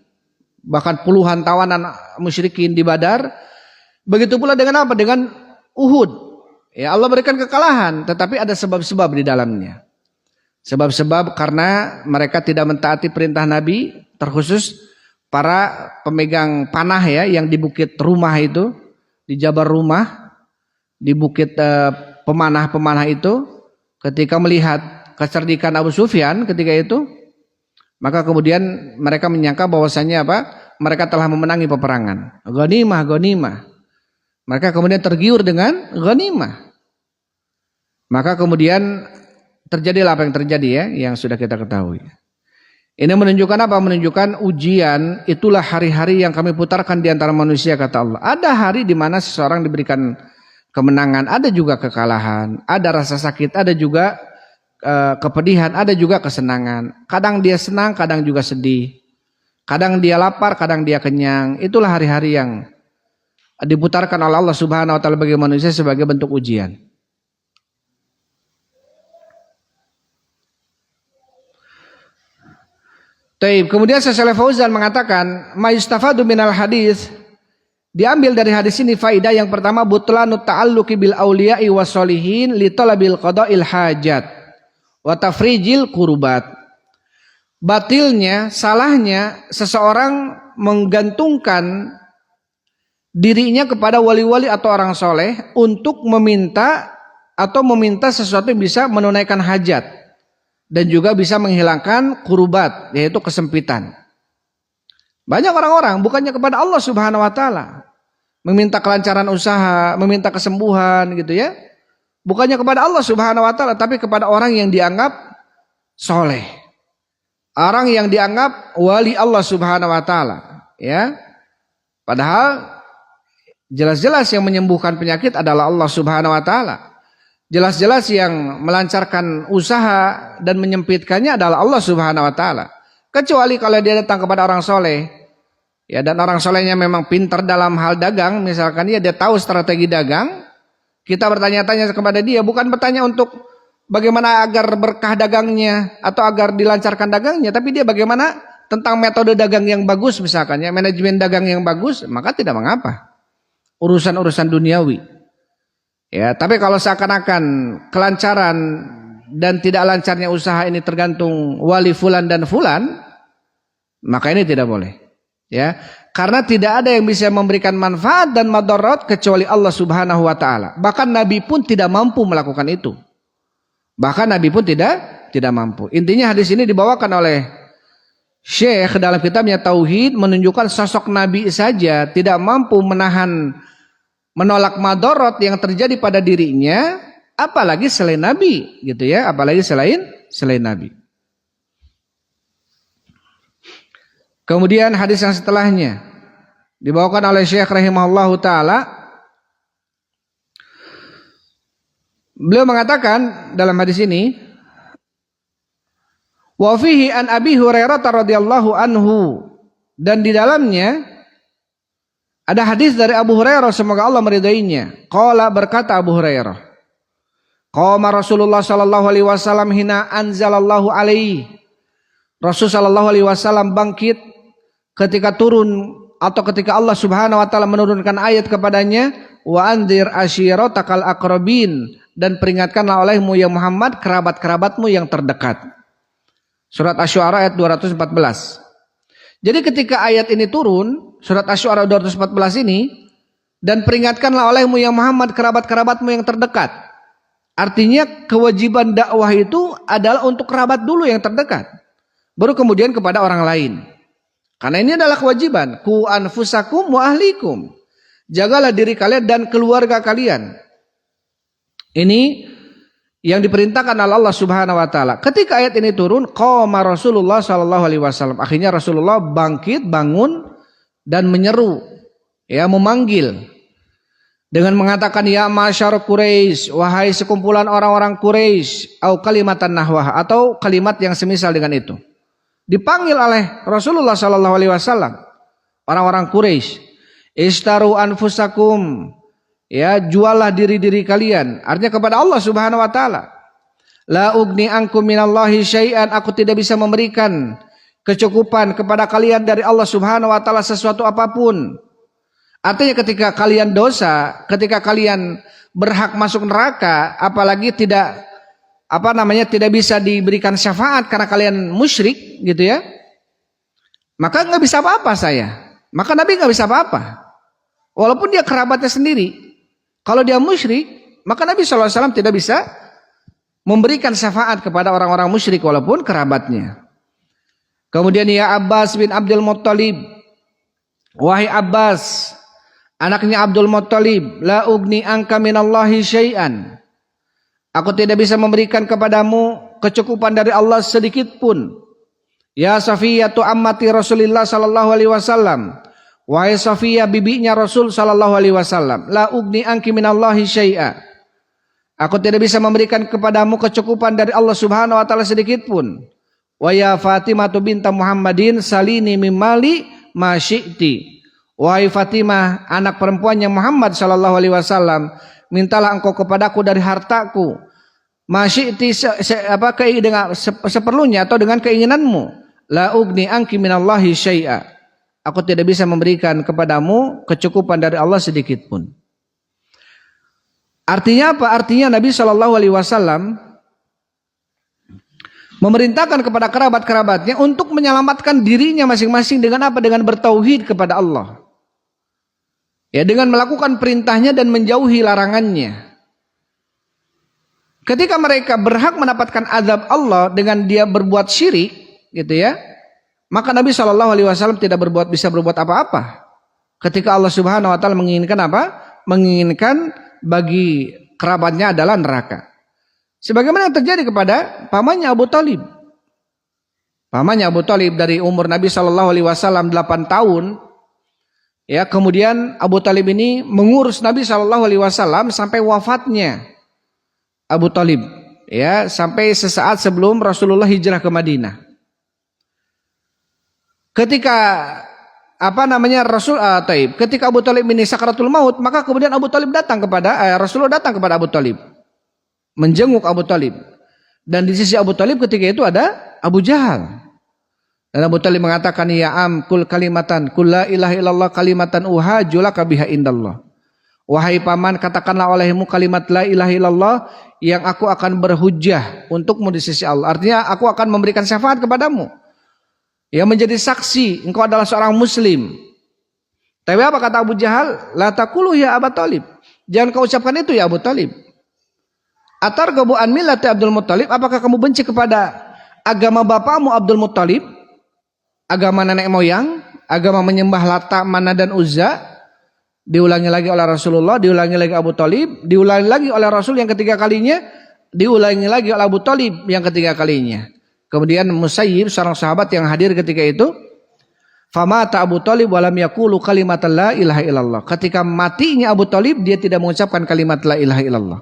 bahkan puluhan tawanan musyrikin di Badar. Begitu pula dengan apa? Dengan Uhud. Ya, Allah berikan kekalahan, tetapi ada sebab-sebab di dalamnya. Sebab-sebab karena mereka tidak mentaati perintah Nabi, terkhusus para pemegang panah ya yang di bukit Rumah itu. Di Jabar Rumah, di bukit pemanah-pemanah itu, ketika melihat kecerdikan Abu Sufyan ketika itu, maka kemudian mereka menyangka bahwasannya apa? Mereka telah memenangi peperangan. Ghanimah, ghanimah. Mereka kemudian tergiur dengan ghanimah. Maka kemudian terjadilah apa yang terjadi ya, yang sudah kita ketahui. Ini menunjukkan apa? Menunjukkan ujian, itulah hari-hari yang kami putarkan di antara manusia, kata Allah. Ada hari di mana seseorang diberikan kemenangan, ada juga kekalahan, ada rasa sakit, ada juga kepedihan, ada juga kesenangan. Kadang dia senang, kadang juga sedih. Kadang dia lapar, kadang dia kenyang. Itulah hari-hari yang diputarkan oleh Allah Subhanahu wa taala bagi manusia sebagai bentuk ujian. Taib. Kemudian Syekh Shalih Fauzan mengatakan, ma yustafadu minal hadis, diambil dari hadis ini faidah yang pertama, butlanu ta'alluqi bil auliya'i wassolihin li talabil qada'il hajat wa tafrijil kurubat. Batilnya, salahnya seseorang menggantungkan dirinya kepada wali-wali atau orang soleh untuk meminta sesuatu yang bisa menunaikan hajat dan juga bisa menghilangkan kurubat, yaitu kesempitan. Banyak orang-orang bukannya kepada Allah Subhanahu wa taala meminta kelancaran usaha, meminta kesembuhan gitu ya. Bukannya kepada Allah Subhanahu wa taala, tapi kepada orang yang dianggap soleh. Orang yang dianggap wali Allah Subhanahu wa taala, ya. Padahal jelas-jelas yang menyembuhkan penyakit adalah Allah Subhanahu wa taala. Jelas-jelas yang melancarkan usaha dan menyempitkannya adalah Allah Subhanahu wa taala. Kecuali kalau dia datang kepada orang soleh, ya, dan orang solehnya memang pintar dalam hal dagang, misalkan dia tahu strategi dagang, kita bertanya-tanya kepada dia, bukan bertanya untuk bagaimana agar berkah dagangnya atau agar dilancarkan dagangnya, tapi dia bagaimana tentang metode dagang yang bagus, misalkan ya, manajemen dagang yang bagus, maka tidak mengapa. Urusan-urusan duniawi. Ya, tapi kalau seakan-akan kelancaran dan tidak lancarnya usaha ini tergantung wali fulan dan fulan, maka ini tidak boleh. Ya, karena tidak ada yang bisa memberikan manfaat dan madarat kecuali Allah Subhanahu wa taala. Bahkan Nabi pun tidak mampu melakukan itu. Bahkan Nabi pun tidak mampu. Intinya hadis ini dibawakan oleh Syekh dalam kitabnya Tauhid menunjukkan sosok Nabi saja tidak mampu menolak madarat yang terjadi pada dirinya, apalagi selain Nabi, gitu ya, apalagi selain Nabi. Kemudian hadis yang setelahnya dibawakan oleh Syekh rahimahullahu taala. Beliau mengatakan dalam hadis ini, wa fihi an Abi Hurairah radhiyallahu anhu, dan di dalamnya ada hadis dari Abu Hurairah semoga Allah meridainya. Qala, berkata Abu Hurairah, qama Rasulullah sallallahu alaihi wasallam hina anzalallahu alaihi. Rasul sallallahu alaihi wasallam bangkit ketika turun atau ketika Allah Subhanahu wa taala menurunkan ayat kepadanya, wa anzir ashiratakal aqrabin, dan peringatkanlah olehmu ya Muhammad kerabat-kerabatmu yang terdekat. Surat Asy-Syu'ara ayat 214. Jadi ketika ayat ini turun, surat Asy-Syu'ara 214 ini, dan peringatkanlah olehmu ya Muhammad kerabat-kerabatmu yang terdekat. Artinya kewajiban dakwah itu adalah untuk kerabat dulu yang terdekat, baru kemudian kepada orang lain. Karena ini adalah kewajiban. Ku anfusakum wa ahlikum. Jagalah diri kalian dan keluarga kalian. Ini yang diperintahkan oleh Allah Subhanahu wa taala. Ketika ayat ini turun, qama Rasulullah sallallahu alaihi wasallam. Akhirnya Rasulullah bangkit, bangun dan menyeru, ya, memanggil dengan mengatakan ya masyar Quraisy, wahai sekumpulan orang-orang Quraisy, au kalimatan nahwah, atau kalimat yang semisal dengan itu. Dipanggil oleh Rasulullah sallallahu alaihi wasallam orang-orang Quraisy, istaru anfusakum, ya, jualah diri-diri kalian, artinya kepada Allah Subhanahu wa taala. La ugni ankum minallahi syai'an, aku tidak bisa memberikan kecukupan kepada kalian dari Allah Subhanahu wa taala sesuatu apapun. Artinya ketika kalian dosa, ketika kalian berhak masuk neraka, apalagi tidak tidak bisa diberikan syafaat karena kalian musyrik, gitu ya, maka nggak bisa apa-apa saya. Maka Nabi nggak bisa apa-apa, walaupun dia kerabatnya sendiri. Kalau dia musyrik, maka Nabi SAW tidak bisa memberikan syafaat kepada orang-orang musyrik walaupun kerabatnya. Kemudian ya Abbas bin Abdul Muttalib, wahai Abbas, anaknya Abdul Muttalib, la ugni anka minallahi syai'an, aku tidak bisa memberikan kepadamu kecukupan dari Allah sedikit pun. Ya Safiyatu ammati Rasulillah sallallahu alaihi wasallam, wahai Safiyah bibinya Rasul sallallahu alaihi wasallam, la ugni anki minallahi syai'a, aku tidak bisa memberikan kepadamu kecukupan dari Allah Subhanahu wa taala sedikit pun. Wa ya Fatimah binta Muhammadin salini mimali ma syi'ti, wahai Fatimah anak perempuannya Muhammad sallallahu alaihi wasallam, mintalah engkau kepadaku dari hartaku, masyiti dengan seperlunya atau dengan keinginanmu. La ugni anki minallahi syai'a, aku tidak bisa memberikan kepadamu kecukupan dari Allah sedikit pun. Artinya apa? Artinya Nabi Shallallahu Alaihi Wasallam memerintahkan kepada kerabat-kerabatnya untuk menyelamatkan dirinya masing-masing dengan apa? Dengan bertauhid kepada Allah. Ya, dengan melakukan perintahnya dan menjauhi larangannya. Ketika mereka berhak mendapatkan azab Allah dengan dia berbuat syirik, gitu ya, maka Nabi Shallallahu Alaihi Wasallam tidak bisa berbuat apa-apa. Ketika Allah Subhanahu Wa Taala menginginkan apa? Menginginkan bagi kerabatnya adalah neraka. Sebagaimana yang terjadi kepada pamannya Abu Talib. Pamannya Abu Talib dari umur Nabi Shallallahu Alaihi Wasallam 8 tahun. Ya, kemudian Abu Talib ini mengurus Nabi Shallallahu Alaihi Wasallam sampai wafatnya Abu Talib, ya, sampai sesaat sebelum Rasulullah hijrah ke Madinah. Ketika ketika Abu Talib ini sakaratul maut, maka kemudian Abu Talib datang kepada Rasulullah datang kepada Abu Talib, menjenguk Abu Talib, dan di sisi Abu Talib ketika itu ada Abu Jahal. Dan Abu Talib mengatakan, ya am kul kalimatan kul la ilaha illallah kalimatan uhajulaka biha indallah. Wahai paman, katakanlah olehmu kalimat la ilaha illallah yang aku akan berhujjah untukmu di sisi Allah. Artinya aku akan memberikan syafaat kepadamu, yang menjadi saksi engkau adalah seorang muslim. Tapi apa kata Abu Jahal? La taqulu ya Abu Talib. Jangan kau ucapkan itu ya Abu Talib. Atarghabu an millati Abdul Muttalib, apakah kamu benci kepada agama bapakmu Abdul Muttalib? Agama nenek moyang, agama menyembah Lata, Mana dan Uzza. Diulangi lagi oleh Rasulullah, diulangi lagi Abu Talib, diulangi lagi oleh Rasul yang ketiga kalinya, diulangi lagi oleh Abu Talib yang ketiga kalinya. Kemudian Musayyib, seorang sahabat yang hadir ketika itu, famata Abu Talib walam yaqulu kalimat la ilaha illallah. Ketika matinya Abu Talib, dia tidak mengucapkan kalimat la ilaha illallah.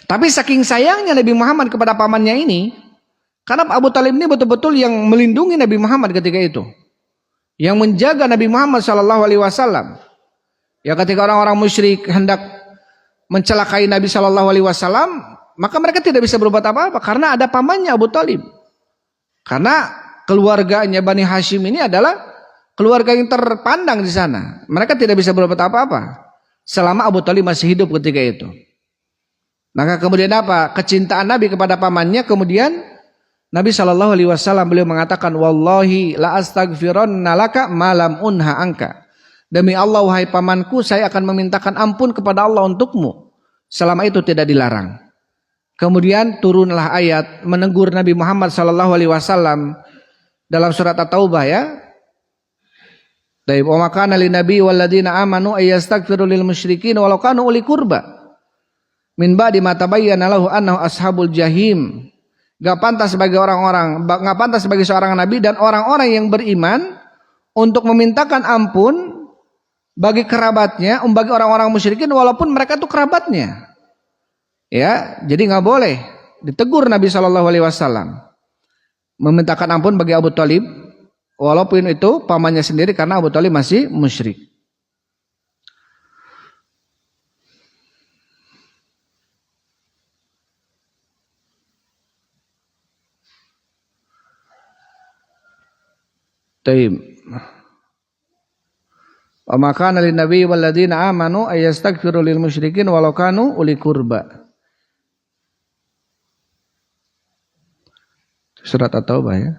Tapi saking sayangnya Nabi Muhammad kepada pamannya ini, karena Abu Talib ini betul-betul yang melindungi Nabi Muhammad ketika itu, yang menjaga Nabi Muhammad Shallallahu Alaihi Wasallam. Ya, ketika orang-orang musyrik hendak mencelakai Nabi Shallallahu Alaihi Wasallam, maka mereka tidak bisa berbuat apa-apa karena ada pamannya Abu Talib. Karena keluarganya Bani Hashim ini adalah keluarga yang terpandang di sana. Mereka tidak bisa berbuat apa-apa selama Abu Talib masih hidup ketika itu. Maka kemudian apa? Kecintaan Nabi kepada pamannya, kemudian Nabi Shallallahu Alaihi Wasallam beliau mengatakan, wallahi la astaghfironna laka malam unha angka. Demi Allah wahai pamanku, saya akan memintakan ampun kepada Allah untukmu selama itu tidak dilarang. Kemudian turunlah ayat menegur Nabi Muhammad Shallallahu Alaihi Wasallam dalam surat At-Taubah, ya. Dari wa makana lin nabi walladzina amanu ayastaghfiru lil musyrikin walau kanu uli qurba min ba'di ma tabayyana lahu annahu ashabul jahim. Gak pantas bagi seorang nabi dan orang-orang yang beriman untuk memintakan ampun bagi kerabatnya, bagi orang-orang musyrikin walaupun mereka itu kerabatnya. Ya, jadi nggak boleh. Ditegur Nabi Shallallahu Alaihi Wasallam memintakan ampun bagi Abu Talib walaupun itu pamannya sendiri karena Abu Talib masih musyrik. Taib. Wa maka lin nabi wal ladzina amanu ayastaghfiru lil musyrikin walau kanu uli qurba. Surat At-Taubah, ya.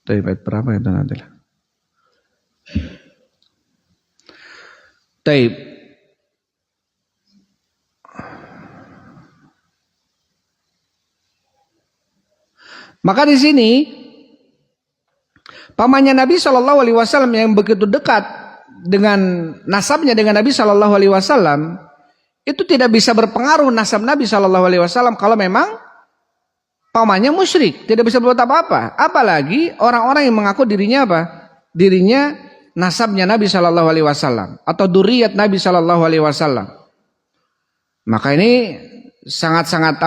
Taib, berapa itu nanti? Taib. Maka di sini pamannya Nabi Shallallahu Alaihi Wasallam yang begitu dekat dengan nasabnya dengan Nabi Shallallahu Alaihi Wasallam itu tidak bisa berpengaruh nasab Nabi Shallallahu Alaihi Wasallam kalau memang pamannya musyrik, tidak bisa berbuat apa-apa. Apalagi orang-orang yang mengaku dirinya apa? Dirinya nasabnya Nabi Shallallahu Alaihi Wasallam atau dzurriyyat Nabi Shallallahu Alaihi Wasallam. Maka ini sangat-sangat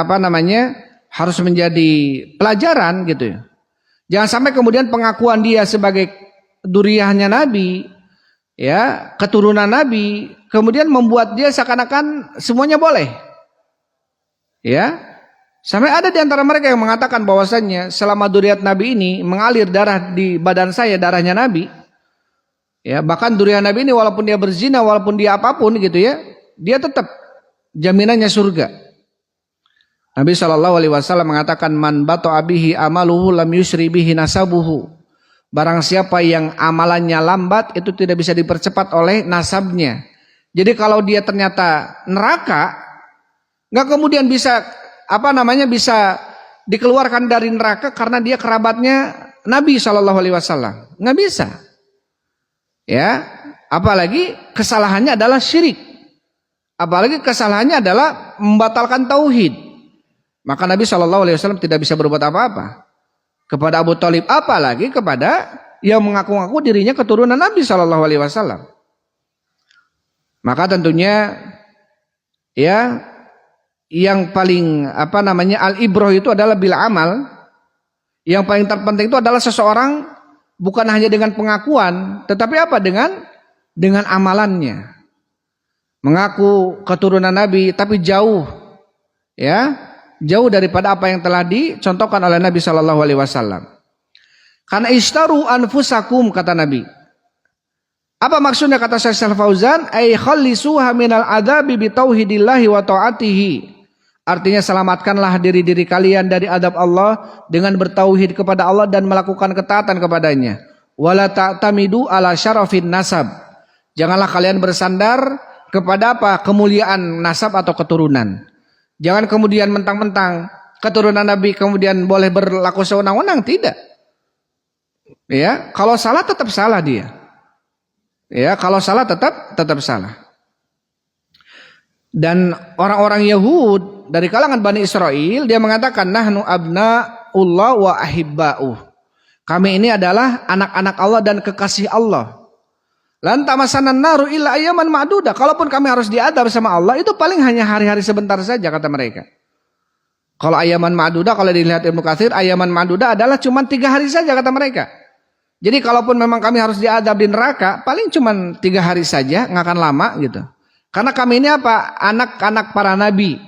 harus menjadi pelajaran gitu ya. Jangan sampai kemudian pengakuan dia sebagai dzurriyyahnya Nabi, ya, keturunan Nabi, kemudian membuat dia seakan-akan semuanya boleh. Ya. Sampai ada di antara mereka yang mengatakan bahwasannya selama dzurriyyat Nabi ini mengalir darah di badan saya, darahnya Nabi. Ya, bahkan dzurriyyah Nabi ini walaupun dia berzina, walaupun dia apapun gitu ya, dia tetap jaminannya surga. Nabi SAW mengatakan man bata'a bihi amaluhu lam yusri bihi nasabuhu. Barang siapa yang amalannya lambat itu tidak bisa dipercepat oleh nasabnya. Jadi kalau dia ternyata neraka, nggak kemudian bisa bisa dikeluarkan dari neraka karena dia kerabatnya Nabi Shallallahu Alaihi Wasallam, nggak bisa. Ya, apalagi kesalahannya adalah syirik, apalagi kesalahannya adalah membatalkan tauhid. Maka Nabi Shallallahu Alaihi Wasallam tidak bisa berbuat apa-apa kepada Abu Thalib, apalagi kepada yang mengaku-ngaku dirinya keturunan Nabi Shallallahu Alaihi Wasallam. Maka tentunya ya yang paling al-ibrah itu adalah bil amal. Yang paling terpenting itu adalah seseorang bukan hanya dengan pengakuan, tetapi apa dengan amalannya. Mengaku keturunan Nabi tapi jauh daripada apa yang telah dicontohkan oleh Nabi Shallallahu Alaihi Wasallam. Karena ishtaru anfusakum, kata Nabi. Apa maksudnya, kata Syekh Fauzan? Ay khallisuha minal adzabi bi tauhidillahi wa taatihi. Artinya selamatkanlah diri-diri kalian dari adab Allah dengan bertauhid kepada Allah dan melakukan ketaatan kepadanya. Wala ta'tamidu ala syarafin nasab. Janganlah kalian bersandar kepada apa? Kemuliaan nasab atau keturunan. Jangan kemudian mentang-mentang keturunan Nabi kemudian boleh berlaku sewenang-wenang, tidak. Ya, kalau salah tetap salah dia. Ya, kalau salah tetap salah. Dan orang-orang Yahud dari kalangan Bani Israel, dia mengatakan nahnu abna'ullah wa ahibba'uh. Kami ini adalah anak-anak Allah dan kekasih Allah. Lan tamasanan naru illa ayyaman ma'dudah. Kalaupun kami harus diadab sama Allah, itu paling hanya hari-hari sebentar saja, kata mereka. Kalau ayyaman ma'dudah, kalau dilihat Ibnu Katsir, ayyaman ma'dudah adalah cuma 3 hari saja, kata mereka. Jadi kalaupun memang kami harus diadab di neraka, paling cuma 3 hari saja, nggak akan lama gitu. Karena kami ini apa? Anak-anak para nabi.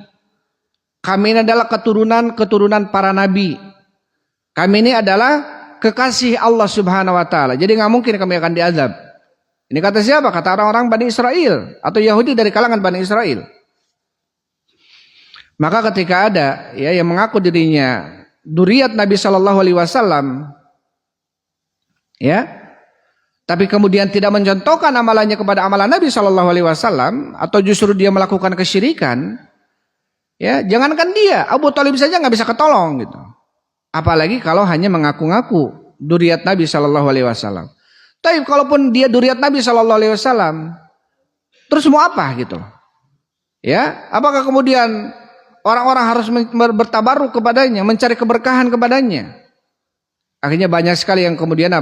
Kami ini adalah keturunan para nabi. Kami ini adalah kekasih Allah Subhanahu Wa Taala. Jadi nggak mungkin kami akan diadab. Ini kata siapa? Kata orang-orang Bani Israel atau Yahudi dari kalangan Bani Israel. Maka ketika ada yang mengaku dirinya dzurriyyat Nabi Shallallahu Alaihi Wasallam, tapi kemudian tidak mencontohkan amalannya kepada amalan Nabi Shallallahu Alaihi Wasallam, atau justru dia melakukan kesyirikan, jangankan dia, Abu Thalib saja nggak bisa ketolong gitu. Apalagi kalau hanya mengaku-ngaku dzurriyyat Nabi Shallallahu Alaihi Wasallam. Tapi kalaupun dia dzurriyyat Nabi Shallallahu Alaihi Wasallam, terus mau apa gitu? Apakah kemudian orang-orang harus bertabaruk kepadanya, mencari keberkahan kepadanya? Akhirnya banyak sekali yang kemudian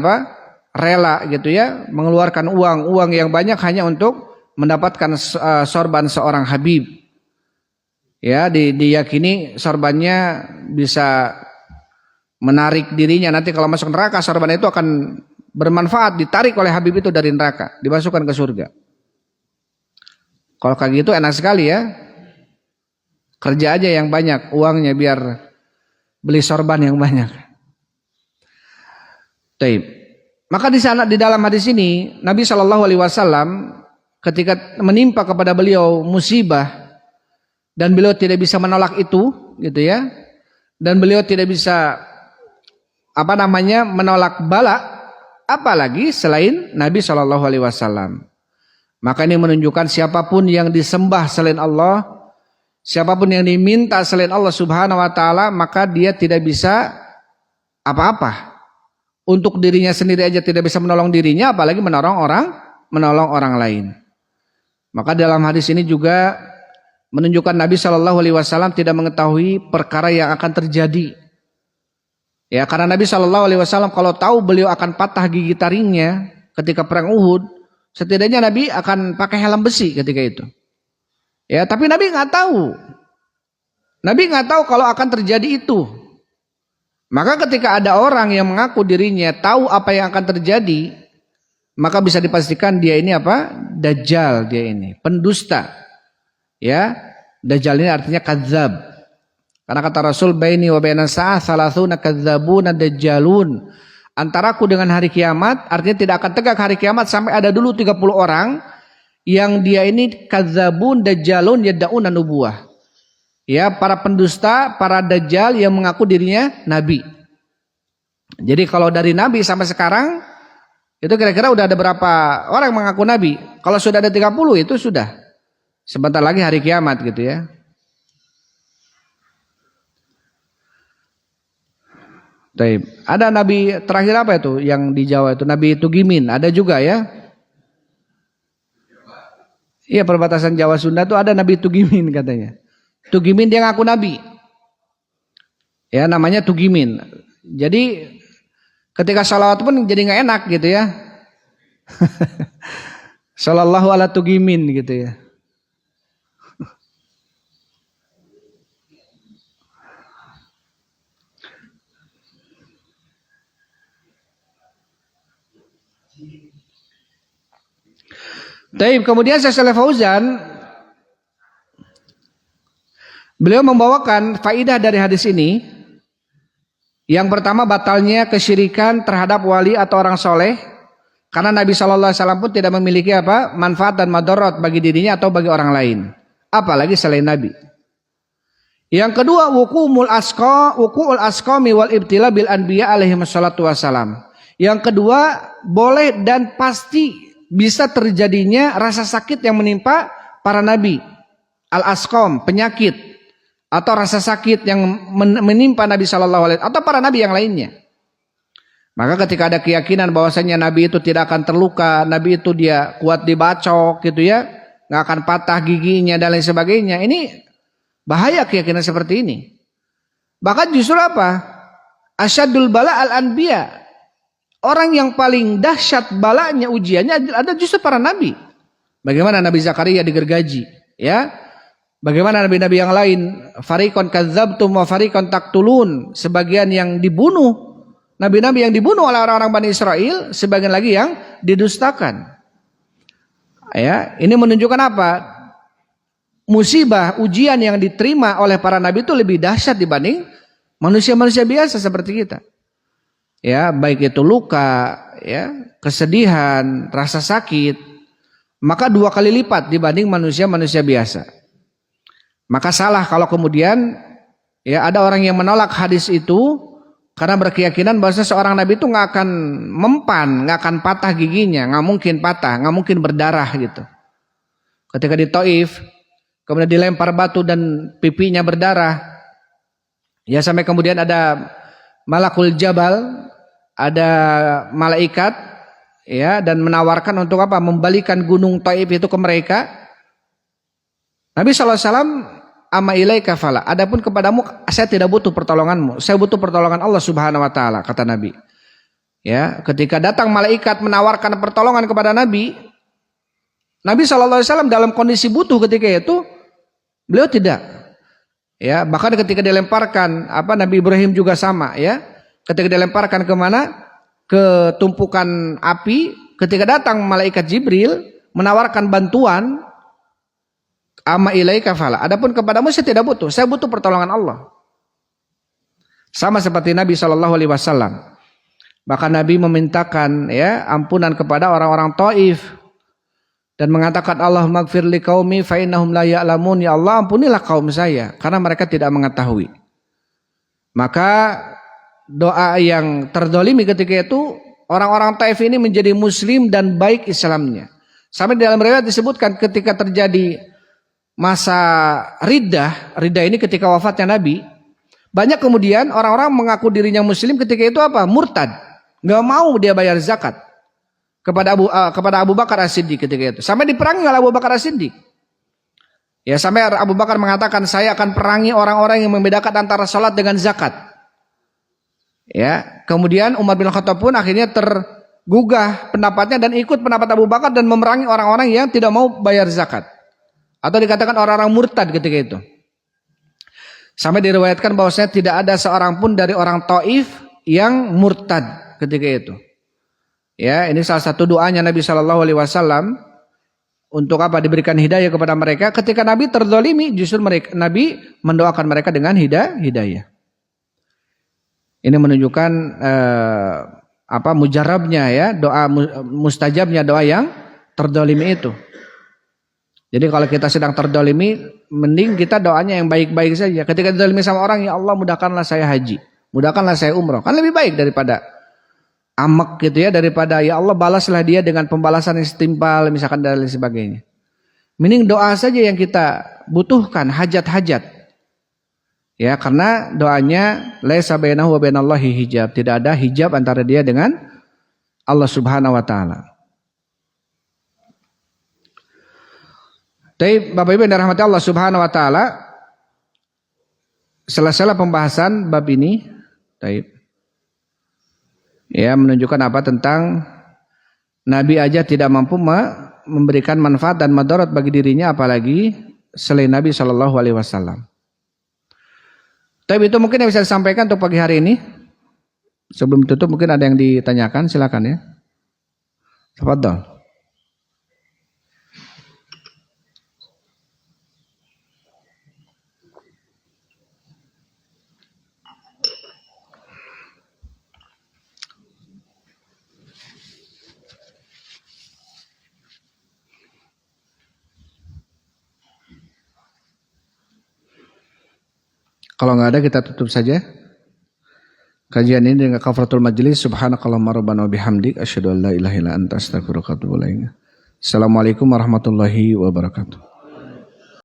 rela gitu mengeluarkan uang yang banyak hanya untuk mendapatkan sorban seorang Habib. Diyakini sorbannya bisa menarik dirinya, nanti kalau masuk neraka sorban itu akan bermanfaat, ditarik oleh Habib itu dari neraka, dimasukkan ke surga. Kalau kayak gitu enak sekali kerja aja yang banyak, uangnya biar beli sorban yang banyak. Taib. Maka di dalam hadis ini Nabi Shallallahu Alaihi Wasallam ketika menimpa kepada beliau musibah dan beliau tidak bisa menolak itu, dan beliau tidak bisa menolak bala, apalagi selain Nabi Shallallahu Alaihi Wasallam. Maka ini menunjukkan siapapun yang disembah selain Allah, siapapun yang diminta selain Allah Subhanahu Wa Taala, maka dia tidak bisa apa-apa. Untuk dirinya sendiri aja tidak bisa menolong dirinya, apalagi menolong orang lain. Maka dalam hadis ini juga menunjukkan Nabi Shallallahu Alaihi Wasallam tidak mengetahui perkara yang akan terjadi. Karena Nabi Shallallahu Alaihi Wasallam kalau tahu beliau akan patah gigi taringnya ketika perang Uhud, setidaknya Nabi akan pakai helm besi ketika itu. Tapi Nabi nggak tahu. Nabi nggak tahu kalau akan terjadi itu. Maka ketika ada orang yang mengaku dirinya tahu apa yang akan terjadi, maka bisa dipastikan dia ini Dajjal, dia ini pendusta. Dajjal ini artinya kadzab. Karena kata Rasul, baini wa baina sa'ah salatsuna kadzabuna dajjalun. Antaraku dengan hari kiamat, artinya tidak akan tegak hari kiamat sampai ada dulu 30 orang yang dia ini kadzabun dajjalun yad'una nubuwah. Para pendusta, para dajjal yang mengaku dirinya nabi. Jadi kalau dari nabi sampai sekarang itu kira-kira udah ada berapa orang yang mengaku nabi? Kalau sudah ada 30 itu sudah sebentar lagi hari kiamat gitu Taib. Ada nabi terakhir apa itu yang di Jawa itu? Nabi Tugimin, ada juga ya? Iya, perbatasan Jawa Sunda itu ada Nabi Tugimin katanya. Tugimin dia ngaku nabi. Ya, namanya Tugimin. Jadi ketika salawat pun jadi nggak enak gitu ya. Sallallahu ala Tugimin gitu ya. Taib, kemudian Syekh Shalih Fauzan beliau membawakan faidah dari hadis ini. Yang pertama, batalnya kesyirikan terhadap wali atau orang soleh, karena Nabi SAW pun tidak memiliki apa manfaat dan madarat bagi dirinya atau bagi orang lain, apalagi selain Nabi. Yang kedua, wuku'ul asqami wal ibtila bil anbiya alaihi wassalatu wassalam. Yang kedua, boleh dan pasti bisa terjadinya rasa sakit yang menimpa para nabi. Al-asqam, penyakit atau rasa sakit yang menimpa Nabi sallallahu alaihi wasallam atau para nabi yang lainnya. Maka ketika ada keyakinan bahwasanya nabi itu tidak akan terluka, nabi itu dia kuat dibacok gitu ya, nggak akan patah giginya dan lain sebagainya. Ini bahaya keyakinan seperti ini. Bahkan justru apa? Asyadul bala al-anbiya. Orang yang paling dahsyat balanya, ujiannya ada justru para nabi. Bagaimana Nabi Zakaria digergaji, ya? Bagaimana nabi-nabi yang lain? Fariqon kadzabtum wa fariqon taqtulun. Sebagian yang dibunuh, nabi-nabi yang dibunuh oleh orang-orang Bani Israel, sebagian lagi yang didustakan. Ya, ini menunjukkan apa? Musibah, ujian yang diterima oleh para nabi itu lebih dahsyat dibanding manusia-manusia biasa seperti kita. Ya, baik itu luka, ya, kesedihan, rasa sakit, maka 2 kali lipat dibanding manusia-manusia biasa. Maka salah kalau kemudian ya ada orang yang menolak hadis itu karena berkeyakinan bahwa seorang nabi itu nggak akan mempan, nggak akan patah giginya, nggak mungkin patah, nggak mungkin berdarah gitu. Ketika di Taif, kemudian dilempar batu dan pipinya berdarah, ya sampai kemudian ada Malakul Jabal, ada malaikat, ya, dan menawarkan untuk apa? Membalikan gunung Taif itu ke mereka. Nabi SAW, ama ilaika fala. Adapun kepadamu saya tidak butuh pertolonganmu, saya butuh pertolongan Allah Subhanahu Wa Taala, kata Nabi. Ya, ketika datang malaikat menawarkan pertolongan kepada Nabi, Nabi SAW dalam kondisi butuh ketika itu, beliau tidak. Ya, bahkan ketika dilemparkan, Nabi Ibrahim juga sama, ya. Ketika dilemparkan kemana? Ke tumpukan api. Ketika datang malaikat Jibril menawarkan bantuan, ama ilaika fala. Adapun kepadamu saya tidak butuh, saya butuh pertolongan Allah. Sama seperti Nabi SAW. Bahkan Nabi memintakan ya ampunan kepada orang-orang Taif dan mengatakan Allah maghfir li qaumi fa innahum la ya'lamun. Ya Allah, ampunilah kaum saya karena mereka tidak mengetahui. Maka doa yang terdolimi ketika itu, orang-orang Taif ini menjadi muslim dan baik Islamnya. Sampai dalam riwayat disebutkan ketika terjadi masa riddah ini ketika wafatnya Nabi, banyak kemudian orang-orang mengaku dirinya muslim ketika itu murtad, nggak mau dia bayar zakat kepada Abu Bakar As-Siddiq ketika itu. Sampai diperangi oleh Abu Bakar As-Siddiq. Ya, sampai Abu Bakar mengatakan saya akan perangi orang-orang yang membedakan antara salat dengan zakat. Ya, kemudian Umar bin Khattab pun akhirnya tergugah pendapatnya dan ikut pendapat Abu Bakar dan memerangi orang-orang yang tidak mau bayar zakat. Atau dikatakan orang-orang murtad ketika itu. Sampai diriwayatkan bahwasanya tidak ada seorang pun dari orang Taif yang murtad ketika itu. Ya, ini salah satu doanya Nabi SAW untuk diberikan hidayah kepada mereka. Ketika Nabi terzalimi, justru Nabi mendoakan mereka dengan hidayah. Ini menunjukkan mujarabnya ya, doa mustajabnya doa yang terdolimi itu. Jadi kalau kita sedang terdolimi, mending kita doanya yang baik-baik saja. Ketika terdolimi sama orang, ya Allah mudahkanlah saya haji, mudahkanlah saya umroh, kan lebih baik daripada amak gitu ya, daripada ya Allah balaslah dia dengan pembalasan yang setimpal misalkan dan lain sebagainya. Mending doa saja yang kita butuhkan, hajat-hajat. Ya, karena doanya laisa bainahu wa bainallahi hijab, tidak ada hijab antara dia dengan Allah Subhanahu wa taala. Tapi Bapak Ibu yang dirahmati Allah Subhanahu wa taala, selesai pembahasan bab ini, baik. Ya, menunjukkan apa tentang Nabi aja tidak mampu memberikan manfaat dan madarat bagi dirinya, apalagi selain Nabi Shallallahu Alaihi Wasallam. Tapi itu mungkin yang bisa disampaikan untuk pagi hari ini. Sebelum tutup mungkin ada yang ditanyakan, silakan ya. Tafadhol. Kalau nggak ada kita tutup saja kajian ini dengan kafaratul majlis. Subhanakallahumma rabbana wa bihamdik asyhadu an la ilaha illa anta astaghfiruka wa atubu ilaik. Assalamualaikum warahmatullahi wabarakatuh.